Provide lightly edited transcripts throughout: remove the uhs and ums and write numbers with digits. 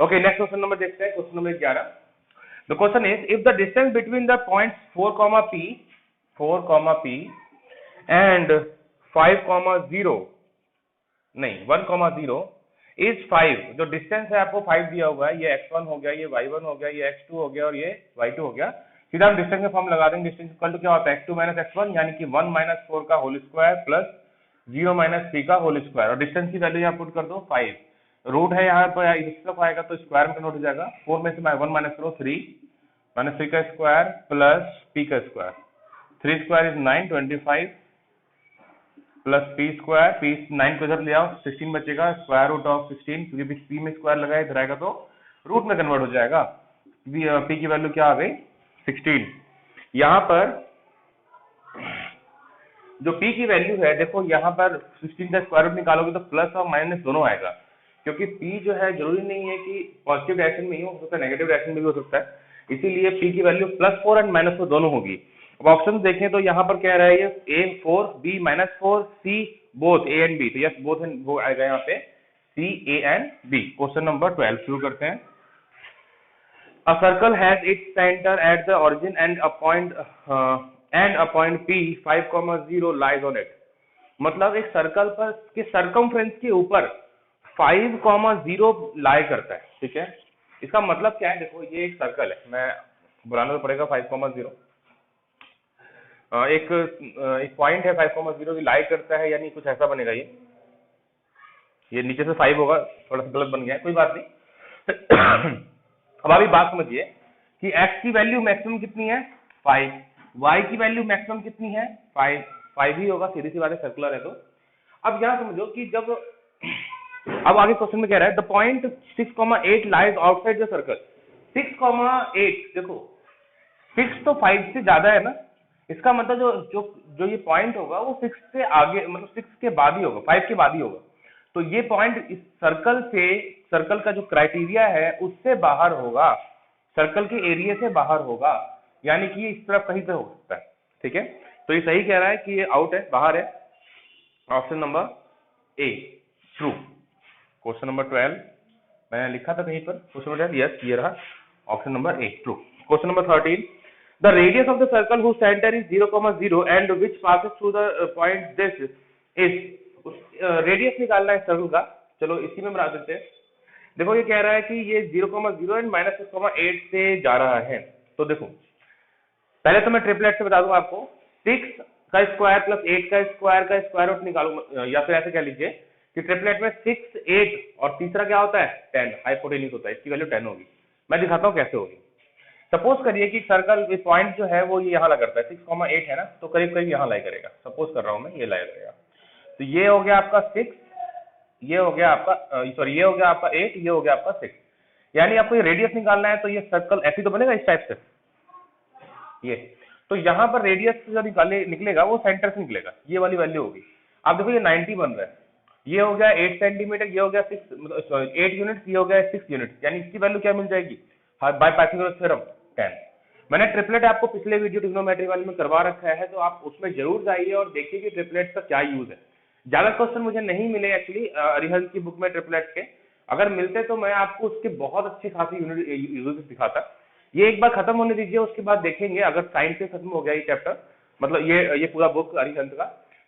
Okay, next question number देखते हैं, question number 11। The question is if the distance between the points 4, P and 5, 0 नहीं 1, 0 is 5। जो distance है आपको 5 दिया हुआ है, ये x1 हो गया, ये y1 हो गया, ये x2 हो गया और ये y2 हो गया। सीधा हम डिस्टेंस में फॉर्म लगा देंगे। डिस्टेंस इक्वल टू क्या होता है, x2 माइनस x1 यानी कि 1 माइनस 4 का होल स्क्वायर प्लस 0 माइनस 3 का होल स्क्वायर, और डिस्टेंस की वैल्यू यहाँ पुट कर दो 5। रूट है यहाँ पर, इस तरफ आएगा तो स्क्वायर में कन्वर्ट हो जाएगा। 4 में से 1 माइनस करो 3 माइनस 3 का स्क्वायर प्लस p का square. 3 square is 9, 25 plus p square, p 9 को इधर ले आओ, 16 बचेगा, स्क्वायर रूट ऑफ 16, क्योंकि p में स्क्वायर लगाया इधर आएगा तो रूट में कन्वर्ट हो जाएगा। p की वैल्यू क्या आ गई 16। यहाँ पर जो p की वैल्यू है, देखो यहाँ पर 16 का स्क्वायर रूट निकालोगे तो प्लस और माइनस दोनों आएगा, क्योंकि p जो है जरूरी नहीं है कि पॉजिटिव डायरेक्शन में ही हो सकता है, नेगेटिव डायरेक्शन में भी हो सकता है, इसीलिए p की वैल्यू +4 एंड -4 दोनों होगी। अब ऑप्शन देखें तो यहाँ पर क्या रहा है, ये a4 b -4 c both a and b, तो यस बोथ एंड वो आएगा यहाँ पे c a and b। Question number 12 शुरू करते हैं। A circle has its center at the origin and a point P 5, 0 lies on it। मतलब एक सर्कल पर के सरकमफ्रेंस के ऊपर 5, 0 लाई करता है, ठीक है। इसका मतलब क्या है, देखो ये एक सर्कल है, मैं बुलाना तो पड़ेगा 5, 0। एक पॉइंट है 5, 0 की लाई करता है, यानी कुछ ऐसा बनेगा। ये नीचे से 5 होगा, थोड़ा सा गलत बन गया है, कोई बात नहीं। अब अभी बात समझिए कि x की वैल्यू मैक्सिमम कितनी है 5, y की वैल्यू मैक्सिमम कितनी है 5 ही होगा, सीधी सी बात है, सर्कुलर है तो। अब यहां समझो कि जब अब आगे क्वेश्चन में कह रहा है the point 6, 8 lies outside the circle. 6, 8 देखो 6 तो 5 से ज्यादा है ना, इसका मतलब जो ये पॉइंट होगा वो 6 से आगे, मतलब 6 के बाद ही होगा, 5 के बाद ही होगा। तो ये पॉइंट इस सर्कल का जो क्राइटेरिया है उससे बाहर होगा, सर्कल के एरिया से बाहर होगा, यानी कि इस तरफ कहीं पे हो सकता है, ठीक है। तो ये सही कह रहा है कि ये आउट है, बाहर है। Option number A true. Question number 12 मैंने लिखा था कहीं पर, क्वेश्चन नंबर 12 यस ये रहा, option number A true. Question number 13 the radius of the circle whose centre is 0, 0 and which passes through the point this is. Radius निकालना है circle का, चलो इसी में बना देते हैं। देखो ये कह रहा है कि ये 0, 0 एंड -6, 8 से जा रहा है। तो देखो पहले तो मैं ट्रिपलेट से बता दूं आपको, 6 का स्क्वायर प्लस 8 का स्क्वायर रूट निकालूंगा, या फिर ऐसे कह लीजिए कि ट्रिपलेट में 6, 8 और तीसरा क्या होता है 10, हाइपोटेन्यूज होता है, इसकी वैल्यू 10 होगी। मैं दिखाता हूँ कैसे होगी। सपोज करिए कि सर्कल पॉइंट जो है वो ये यहाँ ला करता है, 6, 8 है ना, तो करीब करीब यहाँ लाई करेगा, सपोज कर रहा हूँ मैं, ये लाई करेगा। तो ये हो गया आपका 6, ये हो गया आपका सॉरी ये हो गया आपका 8, ये हो गया आपका 6, यानी आपको ये रेडियस निकालना है। तो ये सर्कल ऐसे तो बनेगा इस टाइप से, ये तो यहाँ पर रेडियस जो निकलेगा वो सेंटर से निकलेगा, ये वाली वैल्यू होगी। आप देखो ये 90 बन रहा है, ये हो गया 8 सेंटीमीटर, ये हो गया 8 यूनिट, ये हो गया 6 यूनिट, यानी इसकी वैल्यू क्या मिल जाएगी बाय पाइथागोरस थ्योरम 10। मैंने ट्रिपलेट आपको पिछले वीडियो ट्रिग्नोमेट्री वाले में करवा रखा है, तो आप उसमें जरूर जाइए और देखिए कि ट्रिपलेट का क्या यूज है। ज्यादा क्वेश्चन मुझे नहीं मिले एक्चुअली अरिहंत की बुक में ट्रिपलेट के, अगर मिलते तो मैं आपको उसके बहुत अच्छी खासी यूजेस दिखाता। ये एक बार खत्म होने दीजिए, उसके बाद देखेंगे, अगर साइंस से खत्म हो गया ये चैप्टर, मतलब ये पूरा बुक अरिहंत का,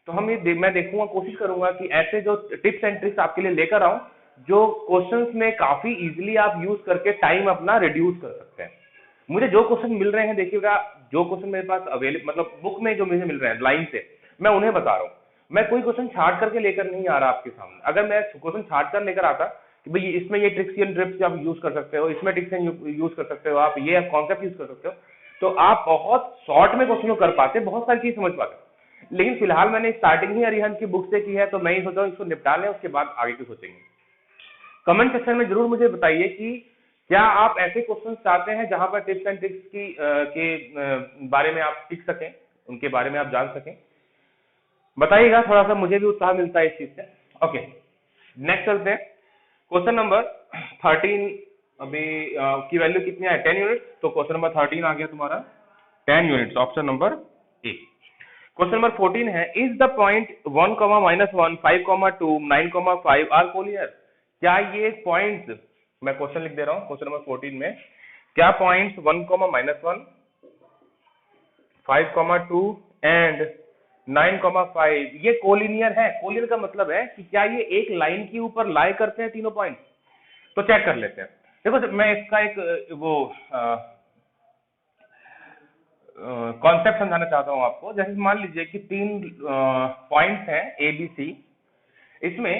तो हम मैं देखूंगा, कोशिश करूंगा कि ऐसे जो टिप्स एंड ट्रिक्स आपके लिए लेकर आऊं जो क्वेश्चंस में काफी इजीली आप यूज करके टाइम अपना रिड्यूस कर सकते हैं। मुझे जो क्वेश्चन मिल रहे हैं, देखिएगा जो क्वेश्चन मेरे पास अवेलेबल, मतलब बुक में जो मुझे मिल रहे हैं लाइन से, मैं उन्हें बता रहा हूँ। मैं कोई क्वेश्चन छाट करके लेकर नहीं आ रहा आपके सामने। अगर मैं क्वेश्चन छाट कर लेकर आता कि भाई इसमें ये ट्रिक्स एंड ट्रिप्स आप यूज कर सकते हो, इसमें ट्रिक्स एंड यूज कर सकते हो, आप ये कॉन्सेप्ट यूज कर सकते हो, तो आप बहुत शॉर्ट में क्वेश्चन कर पाते, बहुत सारी चीज समझ पाते। लेकिन फिलहाल मैंने स्टार्टिंग ही अरिहंत की बुक से की है, तो मैं ही सोचा हूँ इसको निपटा लें, उसके बाद आगे की सोचेंगे। कमेंट सेक्शन में जरूर मुझे बताइए कि क्या आप ऐसे क्वेश्चन चाहते हैं जहां पर टिप्स एंड ट्रिक्स के बारे में आप सीख सकें, उनके बारे में आप जान सकें, बताइएगा, थोड़ा सा मुझे भी उत्साह मिलता है इस चीज से। ओके नेक्स्ट चलते हैं। क्वेश्चन नंबर 13 अभी की वैल्यू कितनी है 10 यूनिट, तो क्वेश्चन नंबर 13 आ गया तुम्हारा 10 units, option number A. Question number 14 है is the point 1, -1 5, 2 9, 5 are collinear. क्या ये पॉइंट्स मैं क्वेश्चन लिख दे रहा हूँ, क्वेश्चन नंबर 14 में क्या पॉइंट्स 1, -1, 5, 2 एंड 9, 5 ये कोलिनियर है। कोलिनियर का मतलब है कि क्या ये एक लाइन के ऊपर लाई करते हैं तीनों पॉइंट। तो चेक कर लेते हैं। देखो मैं इसका एक वो कॉन्सेप्ट समझाना चाहता हूं आपको। जैसे मान लीजिए कि 3 पॉइंट्स हैं ए बी सी, इसमें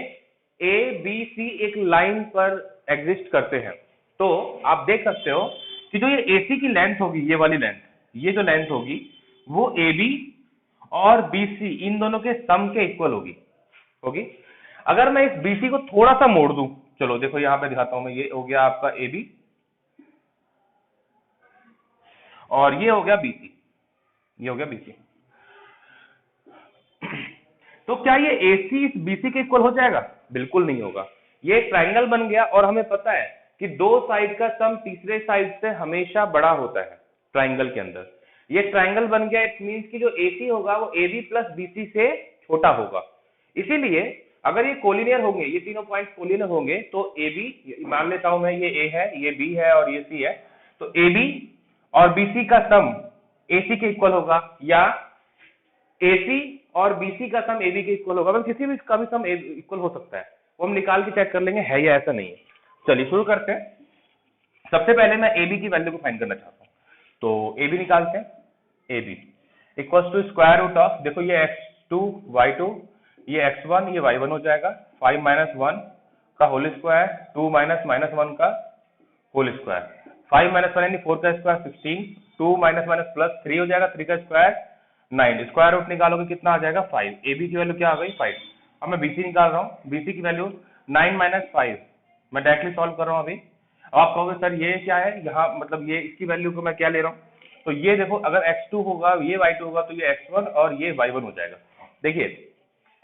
ए बी सी एक लाइन पर एग्जिस्ट करते हैं। तो आप देख सकते हो कि जो ये एसी की लेंथ होगी, ये वाली लेंथ, ये जो लेंथ होगी वो ए बी और बी सी इन दोनों के सम के इक्वल होगी। अगर मैं इस बी सी को थोड़ा सा मोड़ दूं, चलो देखो यहां पे दिखाता हूं मैं, ये हो गया आपका ए बी और ये हो गया बीसी, ये हो गया बीसी। तो क्या ये एसी इस बीसी के इक्वल हो जाएगा? बिल्कुल नहीं होगा। ये एक ट्रायंगल बन गया और हमें पता है कि दो साइड का सम तीसरे साइड से हमेशा बड़ा होता है ट्रायंगल के अंदर। ये ट्रायंगल बन गया, इट मींस कि जो एसी होगा वो एबी प्लस बीसी से छोटा होगा। इसीलिए अगर ये कोलिनियर होंगे, ये तीनों पॉइंट कोलिनियर होंगे, तो ए बी, मान लेता हूं मैं ये ए है, ये बी है और ये सी है, तो ए बी और बीसी का सम एसी के इक्वल होगा, या एसी और बीसी का सम एबी के इक्वल होगा। किसी भी का भी सम इक्वल हो सकता है, वो हम निकाल के चेक कर लेंगे है या ऐसा नहीं है। चलिए शुरू करते हैं। सबसे पहले मैं एबी की वैल्यू को फाइंड करना चाहता हूं, तो एबी निकालते हैं। AB equals to square root of, देखो ये x2 y2, ये x1 ये y1 हो जाएगा, 5 - 1 का होल स्क्वायर, 2 - -1 का होल स्क्वायर, 5 - 1 यानी 4 का स्क्वायर 16, 2 - प्लस 3 हो जाएगा, 3 का स्क्वायर 9, स्क्वायर रूट निकालोगे कितना आ जाएगा 5। एबी की वैल्यू क्या आ गई 5। अब मैं बीसी निकाल रहा हूँ, बीसी की वैल्यू 9 - 5, मैं डायरेक्टली सॉल्व कर रहा हूँ अभी। अब आप कहोगे सर ये क्या है, यहाँ मतलब ये इसकी वैल्यू को मैं क्या ले रहा हूँ, तो ये देखो अगर x2 होगा ये y2 होगा तो ये x1 और ये y1 हो जाएगा। देखिए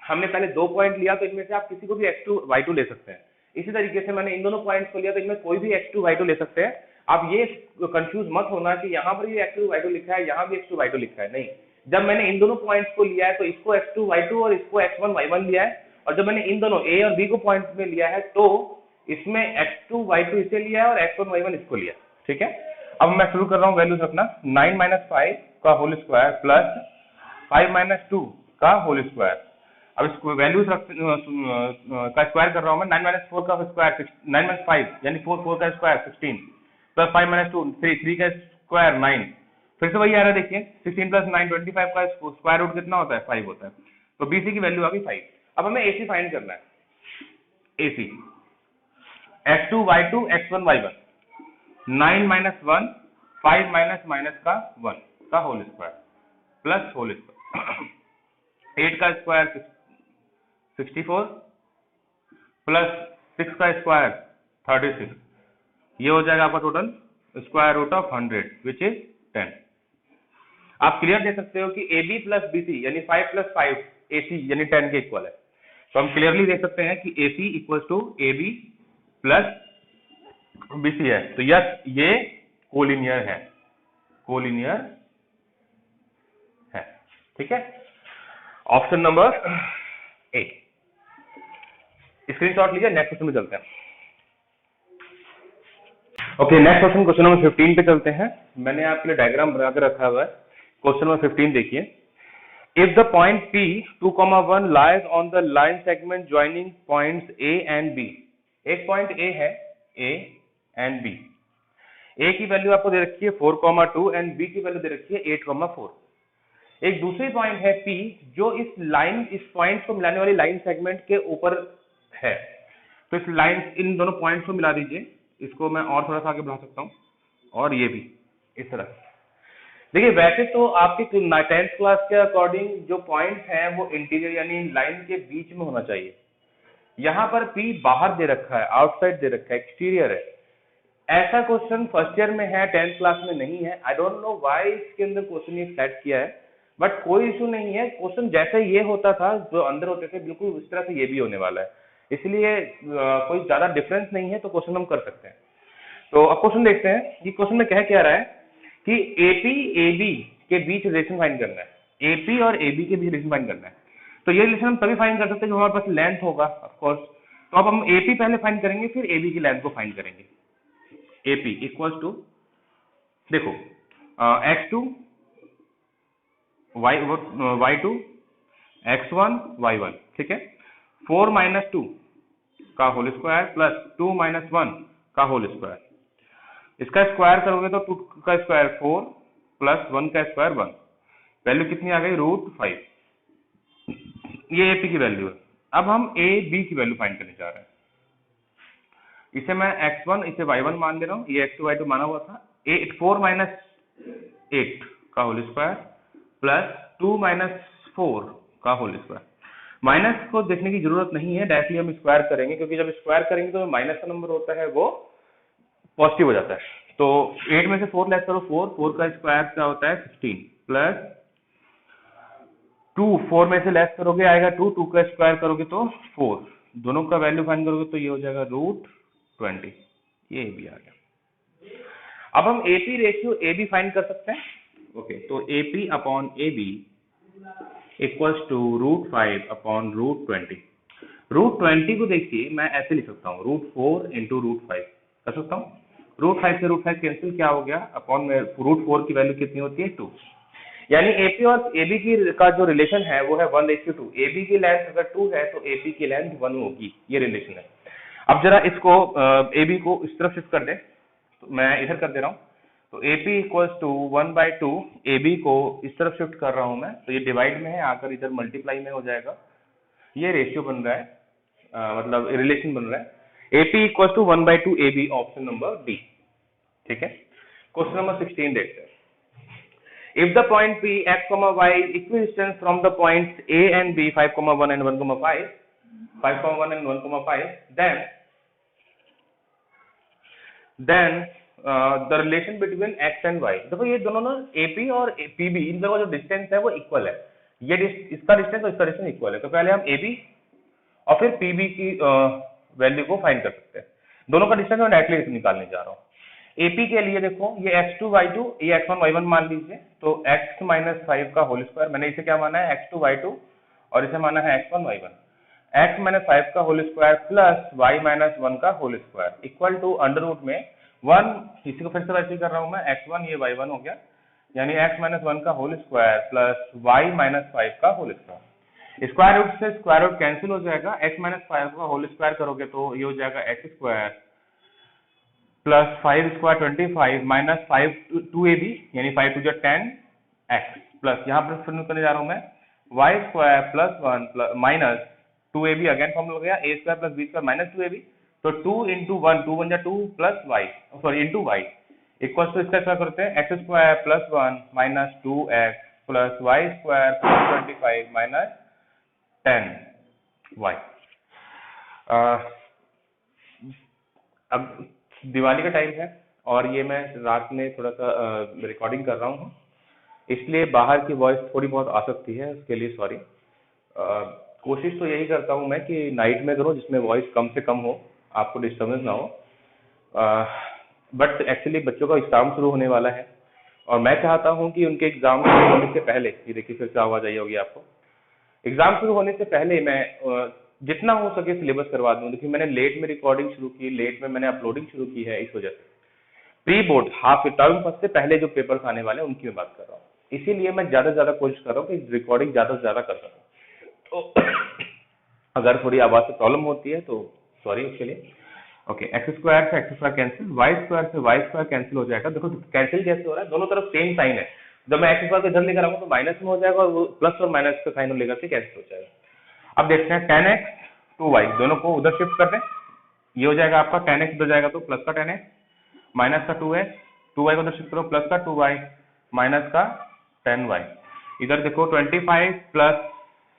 हमने पहले 2 पॉइंट लिया, तो इनमें से आप किसी को भी x2 y2 ले सकते हैं। इसी तरीके से मैंने इन दोनों पॉइंट्स को लिया, तो इनमें कोई भी x2 y2 ले सकते हैं। आप ये कंफ्यूज मत होना कि यहाँ पर ये x2 y2 लिखा है, यहाँ भी x2 y2 लिखा है, नहीं। जब मैंने इन दोनों पॉइंट्स को लिया है तो इसको x2 y2 और इसको x1 y1 लिया है, और जब मैंने इन दोनों a और b को पॉइंट्स में लिया है तो इसमें x2 y2 इसे लिया है और x1 y1 इसको लिया है, ठीक है। अब मैं शुरू कर रहा हूँ वैल्यूज रखना, 9 - 5 का होल स्क्वायर प्लस 5 - 2 का होल स्क्वायर। अब इसको वैल्यूज का स्क्वायर कर रहा हूँ मैं, 9 - 4 का स्क्वायर 9 - 5 यानी 4 का स्क्वायर 16 प्लस 5 - 2 3 का स्क्वायर 9, फिर से वही आ रहा है देखिए 16 + 9 25 का स्क्वायर रूट कितना होता है 5 होता है। तो बीसी की वैल्यू आ गई 5। अब हमें एसी फाइंड करना है, AC x2 y2 x1 y1, 9 - 1 5 - का 1 का whole square plus whole square 8 का स्क्वायर 64 प्लस 6 का स्क्वायर 36, ये हो जाएगा आपका total square root of 100 which is 10। आप क्लियर दे सकते हो कि AB प्लस BC यानी 5 + 5 AC यानी 10 के इक्वल है। तो हम क्लियरली देख सकते हैं कि AC equals to AB plus BC है। तो यस ये कोलिनियर है, कोलिनियर है, ठीक है। ऑप्शन नंबर ए। स्क्रीनशॉट लीजिए, नेक्स्ट क्वेश्चन में चलते हैं। Okay next question, question number 15 पे चलते हैं। मैंने आपके लिए डायग्राम बना के रखा हुआ है। क्वेश्चन नंबर 15 देखिए, if the point P 2, 1 lies on the line segment joining points A and B। एक पॉइंट A है, A एंड B। A की वैल्यू आपको दे रखी है 4, 2 एंड B की वैल्यू दे रखी है 8, 4। एक दूसरी पॉइंट है P जो इस पॉइंट को मिलाने वाली लाइन सेगमेंट के ऊपर है। तो इस लाइन, इन दोनों पॉइंट्स को मिला दीजिए, इसको मैं और थोड़ा सा आगे बढ़ा सकता हूं, और ये भी इस तरह। देखिए वैसे तो आपके 10th क्लास के अकॉर्डिंग जो पॉइंट्स हैं वो इंटीरियर यानी लाइन के बीच में होना चाहिए। यहाँ पर P बाहर दे रखा है, आउटसाइड दे रखा है, एक्सटीरियर है। ऐसा क्वेश्चन फर्स्ट ईयर में है, 10th क्लास में नहीं है। आई डोंट नो व्हाई इसके अंदर क्वेश्चन ये सेट किया है, बट कोई इशू नहीं है। क्वेश्चन जैसे ये होता था, जो अंदर होते थे, बिल्कुल उस तरह से ये भी होने वाला है, इसलिए कोई ज्यादा डिफरेंस नहीं है, तो क्वेश्चन हम कर सकते हैं। तो अब क्वेश्चन देखते हैं कि क्वेश्चन में कह क्या रहा है कि AP AB के बीच रिलेशन फाइंड करना है। AP और AB के बीच रिलेशन फाइंड करना है। तो ये रिलेशन हम तभी फाइंड कर सकते हैं जो हमारे पास लेंथ होगा, ऑफ कोर्स। तो अब हम एपी पहले फाइंड करेंगे, फिर एबी की लेंथ को फाइंड करेंगे। एपी इक्वल्स टू, देखो x2 y2 x1 y1, ठीक है। 4 - 2 का होल स्क्वायर प्लस 2 - 1 का होल स्क्वायर, इसका स्क्वायर करोगे तो 2 का स्क्वायर 4 प्लस 1 का स्क्वायर 1, वैल्यू कितनी आ गई √5। ये एपी की वैल्यू है। अब हम ए बी की वैल्यू फाइंड करने जा रहे हैं। इसे मैं x1 इसे y1 मान ले रहा हूँ, ये x2 y2 माना हुआ था। 4 - 8 का होल स्क्वायर प्लस 2 - 4 का होल स्क्वायर। माइनस को देखने की जरूरत नहीं है, डायरेक्टली हम स्क्वायर करेंगे, क्योंकि जब स्क्वायर करेंगे तो माइनस का नंबर होता है वो पॉजिटिव हो जाता है। तो 8 में से 4 लेस करो, 4 का स्क्वायर क्या होता है 16 प्लस 2 4 में से लेस करोगे आएगा 2 का स्क्वायर करोगे तो 4, दोनों का वैल्यू फाइंड करोगे तो ये हो जाएगा √20। ये भी आ गया। अब हम AP ratio A B find कर सकते हैं। ओके, तो AP upon A B equals to √5 upon √20। √20 को देखिए मैं ऐसे लिख सकता हूँ, √4 इंटू √5 कर सकता हूँ। √5 से √5 कैंसिल, क्या हो गया अपॉन में √4 की वैल्यू कितनी होती है 2। यानी एपी और एबी की का जो रिलेशन है वो है 1:2। एबी की लेंथ अगर 2 है तो एपी की लेंथ 1 होगी, ये रिलेशन है। अब जरा इसको एबी को इस तरफ शिफ्ट कर दे, तो मैं इधर कर दे रहा हूँ। तो AP इक्वल्स टू 1/2, AB को इस तरफ शिफ्ट कर रहा हूं मैं, तो ये डिवाइड में है, आकर इधर मल्टीप्लाई में हो जाएगा। ये रेशियो बन रहा है, मतलब रिलेशन बन रहा है। AP equals to 1/2 AB, option number D, ठीक है। क्वेश्चन नंबर 16 देखते हैं। If the point P x, y is equidistant from the points A and B 5,1 and 1,5, 5,1 and 1,5, then the relation between x and y, देखो ये दोनों ना AP और PB, इन दोनों का जो डिस्टेंस है वो इक्वल है। ये इसका डिस्टेंस और इसका डिस्टेंस इक्वल है, तो पहले हम AB और फिर PB की वैल्यू को फाइंड कर सकते हैं। दोनों का डिस्टेंस मैं डायरेक्टली निकालने जा रहा हूँ। AP के लिए देखो ये x2 y2, ये x1 y1 मान लीजिए, तो x - 5 का होल स्क्वायर, मैंने इसे क्या माना है x2 y2 और इसे माना है x1 y1, x - 5 का होल स्क्वायर प्लस y - 1 का whole square equal to under root में 1, इसी को फिर से वैसे कर रहा हूं मैं, x1 ये y1 हो गया, यानी x - 1 का होल स्क्वायर प्लस y - 5 का होल स्क्वायर। स्क्वायर रूट से स्क्वायर रूट कैंसिल हो जाएगा, x - 5 का होल स्क्वायर करोगे तो ये हो जाएगा x square plus 5 square 25 minus 5 2ab, यानी 5 2 10 x, प्लस यहाँ पर फिर करने जा रहा हूँ मैं y square plus 1 minus 2ab, again formula हो गया a square plus b square minus 2ab, तो 2 into 1, 2 1 2 plus y, sorry into y equal to इसका स्क्वायर करते हैं x square plus 1 minus 2x plus y square plus 25 minus 10y। अब दिवाली का time है और ये मैं रात में थोड़ा सा रिकॉर्डिंग कर रहा हूँ, इसलिए बाहर की वॉइस थोड़ी बहुत आ सकती है, उसके लिए सॉरी। कोशिश तो यही करता हूँ मैं कि नाइट में करूँ जिसमें वॉइस कम से कम हो, आपको डिस्टर्बेंस ना हो। बट एक्चुअली बच्चों का एग्जाम शुरू होने वाला है और मैं चाहता हूँ कि उनके एग्जाम शुरू होने से पहले, ये देखिए फिर से आवाज आई होगी आपको, एग्जाम शुरू होने से पहले मैं जितना हो सके सिलेबस करवा दूं। देखिए मैंने लेट में रिकॉर्डिंग शुरू की, लेट में मैंने अपलोडिंग शुरू की है, इस वजह से pre board half term first से पहले जो पेपर्स आने वाले हैं उनकी मैं बात कर रहा हूँ, इसीलिए मैं ज्यादा से ज्यादा कोशिश कर रहा हूँ कि रिकॉर्डिंग ज्यादा से ज्यादा कर सकूं। तो अगर थोड़ी आवाज से प्रॉब्लम होती है तो सॉरी उसके लिए। ओके, एक्स स्क्वायर से x square cancel, y square से वाई स्क्वायर कैंसिल हो जाएगा। देखो कैंसिल कैसे हो रहा है, दोनों तरफ सेम साइन है, जब मैं एक्स स्क्वायर को इधर लेकर आऊंगा तो माइनस में हो जाएगा और वो प्लस और माइनस का साइन लेकर के कैंसिल हो जाएगा। अब देखते हैं tan x टू y, दोनों को उधर शिफ्ट कर दें, ये हो जाएगा आपका tan x उधर जाएगा तो प्लस का tan x माइनस का 2x, 2y को उधर शिफ्ट करो प्लस का 2y माइनस का 10y। इधर देखो 25 प्लस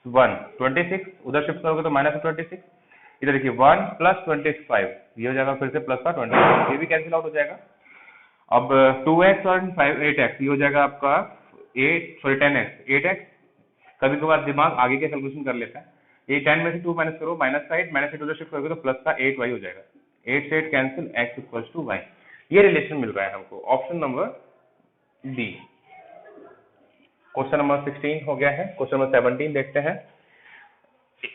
1 26, उधर शिफ्ट करोगे तो माइनस का 26, इधर देखिए 1 प्लस 25, ये हो जाएगा फिर से प्लस का 25, ये भी कैंसिल आउट हो जाएगा। अब 2x और 8x, ये हो जाएगा आपका 10x 8x। कभी कभार दिमाग आगे के कैलकुलेशन कर लेता है, ये 10 में से 2 माइनस करो माइनस का 8, माइनस 8 उधर शिफ्ट करोगे तो प्लस का 8y हो जाएगा, 8 से 8 cancel, x equals to y। ये रिलेशन मिल रहा है हमको, option number D. Question number 16 हो गया है। क्वेश्चन नंबर 17 देखते हैं।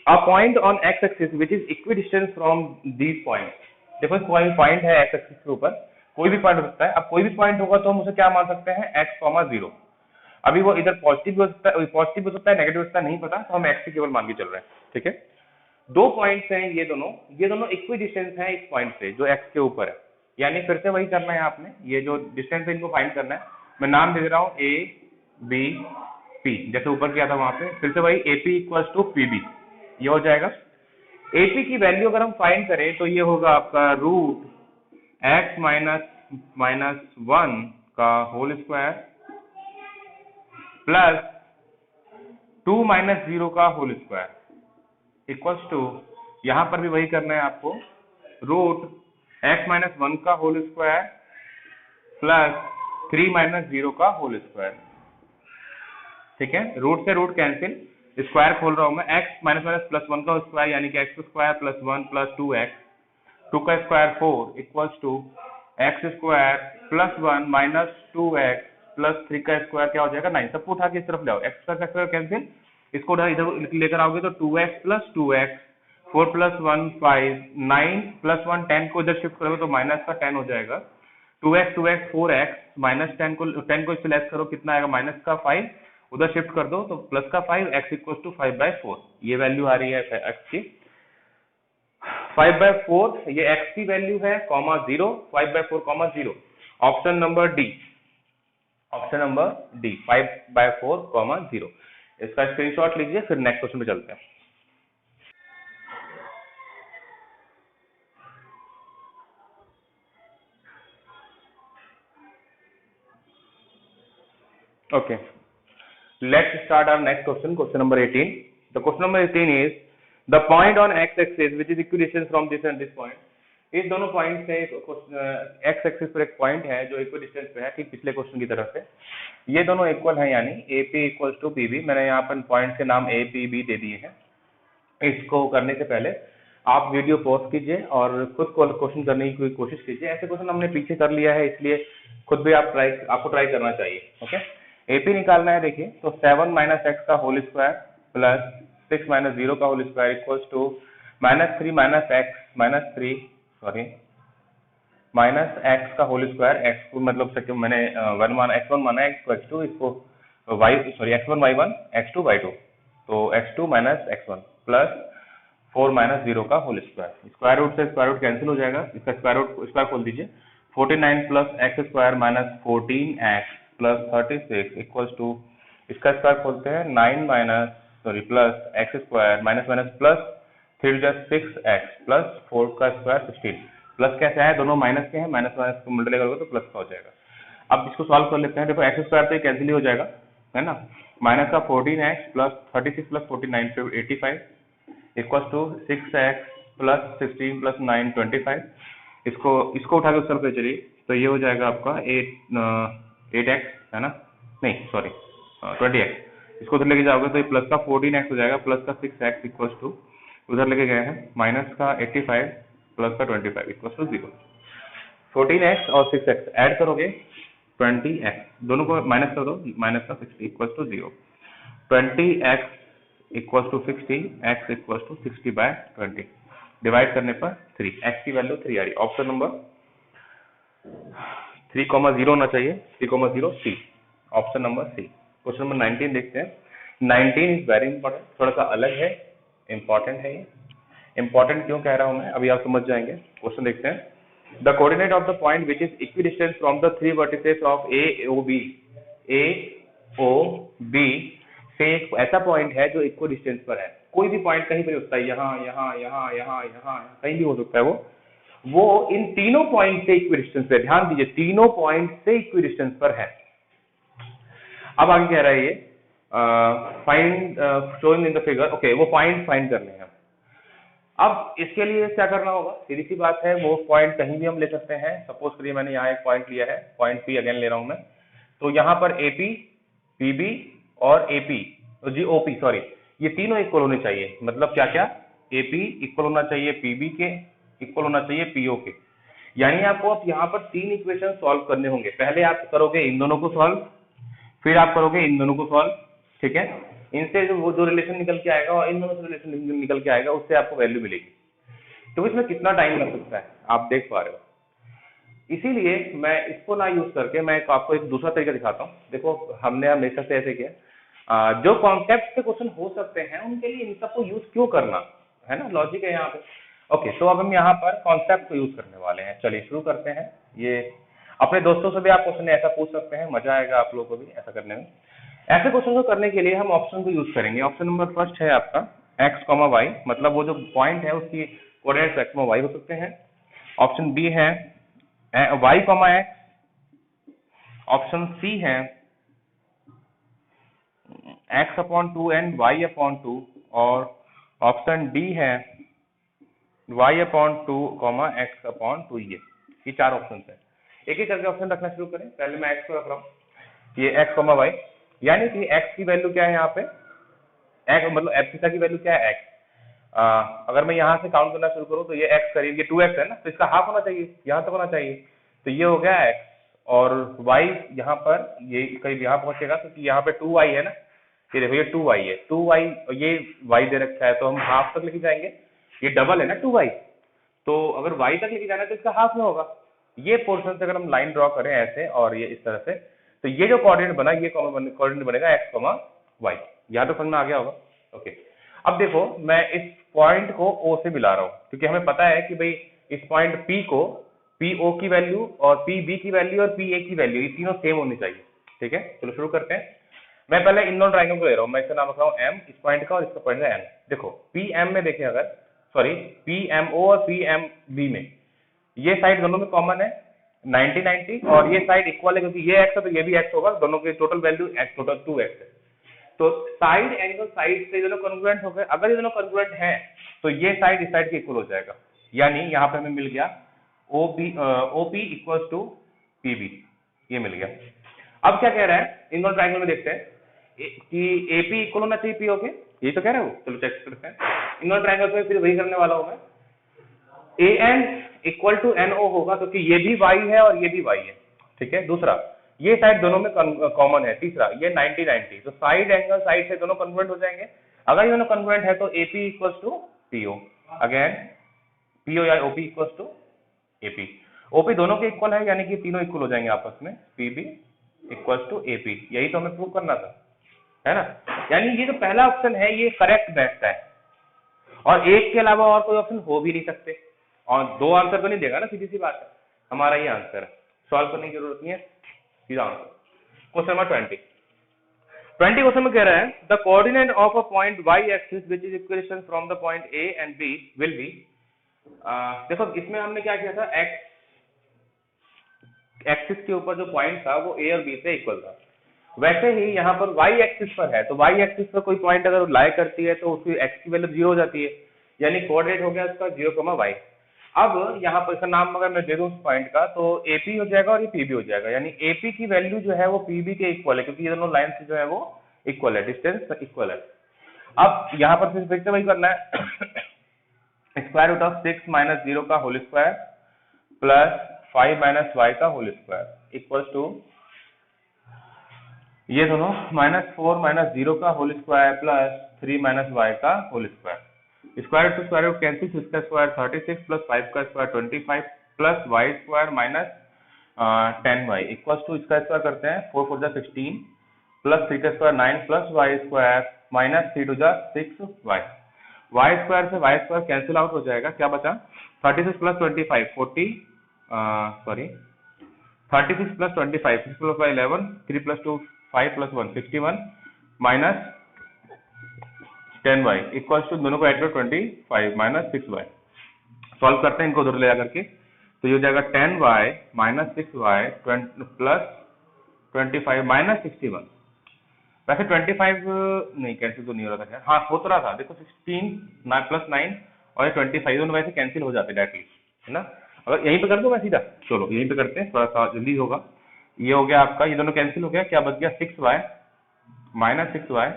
a point on x axis which is equidistant from these points। देखो कोई पॉइंट है x axis के ऊपर, कोई भी पॉइंट हो सकता है। अब कोई भी पॉइंट होगा तो हम उसे क्या मान सकते हैं, x, 0। अभी वो इधर पॉजिटिव भी हो सकता है, पॉजिटिव हो सकता है, नेगेटिव हो सकता है, नहीं पता, तो हम x से केवल मान के चल रहे हैं। ठीक है, दो पॉइंट्स हैं ये दोनों इक्विडिस्टेंस हैं इस पॉइंट से जो x के ऊपर है। यानी फिर से वही करना है आपने, ये जो डिस्टेंस है इनको फाइंड करना है। मैं नाम दे रहा हूँ a b p, जैसे ऊपर किया था वहां पे। फिर से वही AP इक्वल्स टू PB, ये हो जाएगा। AP की वैल्यू अगर हम फाइंड करें तो ये होगा आपका रूट x माइनस 1 का होल स्क्वायर प्लस 2 माइनस 0 का होल स्क्वायर इक्वल्स टू, यहां पर भी वही करना है आपको, रूट x माइनस 1 का होल स्क्वायर प्लस 3 माइनस 0 का होल स्क्वायर। ठीक है, रूट से रूट कैंसिल, स्क्वायर खोल रहा हूं मैं, x माइनस प्लस 1 का स्क्वायर यानी कि x square plus 1 plus 2x, 2 का square 4 equals to x square plus 1 minus 2x plus 3 का स्क्वायर क्या हो जाएगा 9। सबको उठा के इस तरफ ले आओ, x स्क्वायर का स्क्वायर कैंसिल, इसको उधर इधर लेकर आओगे तो 2x plus 2x, 4 plus 1 5, 9 plus 1 10 को इधर शिफ्ट करोगे तो माइनस का 10 हो जाएगा। 2x 4x माइनस 10 को इससे लेस करो, कितना आएगा माइनस का 5, उधर शिफ्ट कर दो तो प्लस का 5, x इक्वल टू 5/4। ये वैल्यू आ रही है x की 5/4, ये x की वैल्यू है, comma 0, 5/4 comma 0। Option number D, 5/4 comma 0। इसका स्क्रीनशॉट लीजिए, फिर नेक्स्ट क्वेश्चन पे चलते हैं। Okay, let's start our next question, question number 18. The question number 18 is the point on x-axis which is equidistant from this and this point। इस दोनों point से x axis पर एक पॉइंट है जो इक्विडिस्टेंस पे है, ठीक पिछले क्वेश्चन की तरफ से। ये दोनों इक्वल हैं, यानी AP इक्वल्स टू PB। मैंने यहाँ पर पॉइंट के नाम A P B दे दिए हैं। इसको करने से पहले आप वीडियो पॉज कीजिए और खुद को क्वेश्चन करने की कोशिश कीजिए। ऐसे क्वेश्चन हमने पीछे कर लिया है, इसलिए खुद भी आपको ट्राई करना चाहिए। ओके, AP निकालना है, देखिए तो 7 माइनस एक्स का होल स्क्वायर प्लस 6 माइनस 0 का whole square equals to minus 3 minus x का होल स्क्वायर। एक्स को मतलब मैंने x1 माना, x2 इसको x1 y1, x2 y2, तो x2 minus x1 plus 4 minus 0 का होल स्क्वायर। स्क्वायर रूट से स्क्वायर रूट कैंसिल हो जाएगा, इसका स्क्वायर खोल दीजिए। 49 plus x square minus 14x plus 36 equals to, इसका स्क्वायर खोलते हैं, 9 plus x square minus plus 3 6x plus 4 का स्क्वायर 16। प्लस कैसे आया, दोनों माइनस के हैं, माइनस को मल्टीप्लाई करोगे तो प्लस का हो जाएगा। अब इसको सॉल्व कर लेते हैं। देखो एक्स स्क्वायर तो कैंसिल ही हो जाएगा, है ना। माइनस का 14x plus 36 plus 49 85 equals to 6x plus 16 plus 9 25। इसको उठा के उस तरफ ले चलिए तो ये हो जाएगा आपका 8x, है ना, नहीं सॉरी 20x। इसको उधर लेके जाओगे तो ये प्लस का 14x हो जाएगा, प्लस का 6x इक्वल्स टू, उधर लेके गए हैं माइनस का 85 प्लस का 25 इक्वल्स टू 0। 14x और 6x ऐड करोगे 20x, दोनों को माइनस कर दो, माइनस का 60 equals to 0। 20x equals to 60, x equals to 60/20, divide करने पर 3, x की वैल्यू 3 आ रही। ऑप्शन नंबर 3,0 होना चाहिए, 3,0 C, option number C. Question number 19 देखते हैं। 19 इज वेरी इंपॉर्टेंट, थोड़ा सा अलग है, इंपॉर्टेंट है। ये इंपॉर्टेंट क्यों कह रहा हूं मैं, अभी आप समझ जाएंगे। क्वेश्चन देखते हैं। The coordinate of the point which is equidistance from the 3 vertices of AOB से एक ऐसा पॉइंट है जो इक्विडिस्टेंस पर है। कोई भी पॉइंट कहीं पर हो सकता है, यहाँ कहीं भी हो सकता है। वो इन तीनों पॉइंट से इक्विडिस्टेंस पे, ध्यान दीजिए, तीनों पॉइंट से इक्विडिस्टेंस पर है। अब आगे कह रहा है ये find showing in the figure. Okay, वो पॉइंट फाइंड करने हैं। अब इसके लिए क्या करना होगा, सीधी सी बात है, वो पॉइंट कहीं भी हम ले सकते हैं। सपोज करिए मैंने यहाँ एक पॉइंट लिया है, पॉइंट P अगेन ले रहा हूं मैं, तो यहाँ पर AP, PB और AP OP, सॉरी, ये तीनों इक्वल होने चाहिए। मतलब क्या क्या, AP इक्वल होना चाहिए PB के, इक्वल होना चाहिए PO के। यानी आपको अब यहाँ पर 3 इक्वेशन सॉल्व करने होंगे। पहले आप करोगे इन दोनों को सॉल्व, फिर आप करोगे इन दोनों को सॉल्व, ठीक है। इनसे जो वो जो रिलेशन निकल के आएगा और इन दोनों से रिलेशन निकल के आएगा, उससे आपको वैल्यू मिलेगी। तो इसमें कितना टाइम लग सकता है आप देख पा रहे हो। इसीलिए मैं इसको ना यूज करके मैं आपको एक दूसरा तरीका दिखाता हूँ। देखो हमने हमेशा से ऐसे किया, जो कॉन्सेप्ट से क्वेश्चन हो सकते हैं उनके लिए इन सबको यूज क्यों करना, है ना, लॉजिक है यहाँ पे। ओके, तो अब हम यहाँ पर कॉन्सेप्ट को यूज करने वाले हैं। चलिए शुरू करते हैं। ये अपने दोस्तों से भी आप क्वेश्चन ऐसा पूछ सकते हैं, मजा आएगा आप लोगों को भी ऐसा करने में। ऐसे क्वेश्चन को करने के लिए हम ऑप्शन को यूज करेंगे। ऑप्शन नंबर फर्स्ट है आपका x, y, मतलब वो जो पॉइंट है उसकी कोऑर्डिनेट्स x, y हो सकते हैं। ऑप्शन बी है y, x। ऑप्शन सी है x/2 एंड y/2, और ऑप्शन डी है y/2, x/2। ये चार ऑप्शन है। एक एक करके ऑप्शन रखना शुरू करें। पहले मैं x को रख रहा हूँ, ये x, y, यानी कि x की वैल्यू क्या है यहाँ पे, x मतलब f थीटा की वैल्यू क्या है x। अगर मैं यहाँ से काउंट करना शुरू करूँ तो ये x करीब, ये 2x है ना, तो इसका हाफ होना चाहिए, यहाँ तक होना चाहिए। तो ये हो गया x, और y यहाँ पर ये करीब यहाँ पहुंचेगा, क्योंकि यहाँ पे 2y है ना, ये देखो ये 2y है, 2y ये y दे रखा है, तो हम हाफ तक लेके जाएंगे। ये डबल है ना 2y, तो अगर y तक लेके जाना है तो इसका हाफ में होगा। ये पोर्शन से अगर हम लाइन ड्रॉ करें ऐसे और ये इस तरह से, तो ये जो कोऑर्डिनेट बना, ये कोऑर्डिनेट बनेगा x, y। यहाँ तो समझ में आ गया होगा। ओके, अब देखो मैं इस पॉइंट को O से मिला रहा हूँ, क्योंकि हमें पता है कि भाई इस पॉइंट P को PO की वैल्यू और PB की वैल्यू और PA की वैल्यू ये तीनों सेम होनी चाहिए। ठीक है, चलो शुरू करते हैं। मैं पहले इन दोनों ट्रायंगल को ले रहा हूँ, मैं इसका नाम रख रहा हूँ M, इस पॉइंट का, और इसका पॉइंट है N। देखो PM में देखें, अगर सॉरी PMO और PMB में ये साइड दोनों में कॉमन है 90-90, और ये साइड इक्वल है, क्योंकि ये x है तो ये भी x होगा, दोनों की total value x, total 2x है। तो साइड एंगल साइड से दोनों कॉन्ग्रुएंट हो गए। अगर ये दोनों कॉन्ग्रुएंट हैं तो ये साइड इस साइड के इक्वल हो जाएगा, यानी यहाँ पे हमें मिल गया OP इक्वल्स टू PB, ये मिल गया। अब क्या कह रहा है, इन दोनों ट्रायंगल में देखते हैं कि AP इक्वल होना चाहिए PO के, यही तो कह रहे हो। चलो चेक करते हैं। इन दोनों ट्रायंगल में फिर वही करने वाला हूं मैं। AN इक्वल टू NO होगा, क्योंकि ये भी y है और ये भी y है। ठीक है, दूसरा ये साइड दोनों में कॉमन है। तीसरा ये 90-90, तो साइड एंगल साइड से दोनों कन्वर्ट हो जाएंगे। अगर ये दोनों कन्वर्ट है तो AP equals to PO, again PO या OP equals to AP। OP दोनों के इक्वल है, यानी कि तीनों इक्वल हो जाएंगे आपस में, PB इक्वल्स टू AP। यही तो हमें प्रूव करना था, है ना। यानी ये जो पहला ऑप्शन है ये करेक्ट बैठता है, और एक के अलावा और कोई ऑप्शन हो भी नहीं सकते, और दो आंसर तो नहीं देगा ना, सीधी सी बात है। हमारा ये आंसर है, सॉल्व करने की जरूरत नहीं है, सीधा आंसर। क्वेश्चन नंबर 20 क्वेश्चन में कह रहा है the coordinate of a point y axis which is equation from the point A and B will be. देखो इसमें हमने क्या किया था, x एक्सिस के ऊपर जो पॉइंट था वो A और B से इक्वल था। वैसे ही यहाँ पर y एक्सिस पर है, तो y एक्सिस पर कोई पॉइंट अगर लाई करती है तो उसकी x की वैल्यू 0 हो जाती है, यानी कोऑर्डिनेट हो गया उसका 0, y। अब यहाँ पर इसका नाम अगर मैं दे दूं उस पॉइंट का, तो AP हो जाएगा और ये PB हो जाएगा, यानी AP की वैल्यू जो है वो PB के इक्वल है, क्योंकि ये दोनों लाइन से जो है वो इक्वल है, डिस्टेंस इक्वल है। अब यहाँ पर फिर से वही करना है, स्क्वायर रूट ऑफ 6 माइनस 0 का whole square plus 5 minus y का होल स्क्वायर इक्वल्स टू ये दोनों -4 माइनस 0 का whole square plus 3 minus y का whole square. Square root to square root cancel, 6 का स्क्वायर 36 प्लस 5 का square 25 plus y square minus 10y equals to, इसका square करते हैं 4 4 जा 16 प्लस 3 का square 9 plus y square minus 3 2 जा 6y। y स्क्वायर से y स्क्वायर कैंसिल आउट हो जाएगा, क्या बचा 36 plus 25 40, sorry 36 plus 25 6 plus 5 11 3 plus 2 5 plus 1 61 minus 10y equals to, दोनों को ऐड करो 25 माइनस 6y। सॉल्व करते हैं इनको उधर ले जाकर के, तो ये हो जाएगा 10y minus 6y plus 25 minus 61। वैसे 25 नहीं कैंसिल तो नहीं हो रहा था, हाँ हो तो रहा था, देखो 16 प्लस 9 और 25 दोनों वैसे कैंसिल हो जाते डायरेक्टली, है ना। अगर यहीं पे कर दो मैं सीधा, चलो यहीं पे करते हैं, थोड़ा सा जल्दी होगा। ये हो गया आपका, ये दोनों कैंसिल हो गया, क्या बच गया 6y माइनस 6y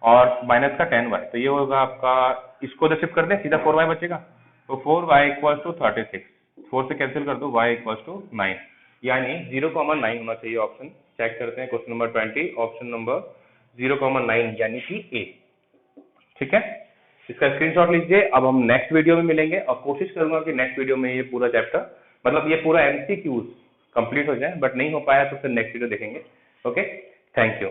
और माइनस का 10y, तो ये होगा आपका, इसको जब शिफ्ट कर दें सीधा 4y बचेगा, तो 4y इक्वल्स टू 36, 4 से कैंसिल कर दो, y इक्वल्स टू 9, यानी 0,9 होना चाहिए ऑप्शन। चेक करते हैं क्वेश्चन नंबर 20, ऑप्शन नंबर 0,9 यानी कि ए। ठीक है, इसका स्क्रीनशॉट लीजिए। अब हम नेक्स्ट वीडियो में मिलेंगे और कोशिश करूंगा कि नेक्स्ट वीडियो में ये पूरा चैप्टर, मतलब ये पूरा एमसीक्यूज कंप्लीट हो जाए, बट नहीं हो पाया तो फिर नेक्स्ट वीडियो देखेंगे। Okay, thank you.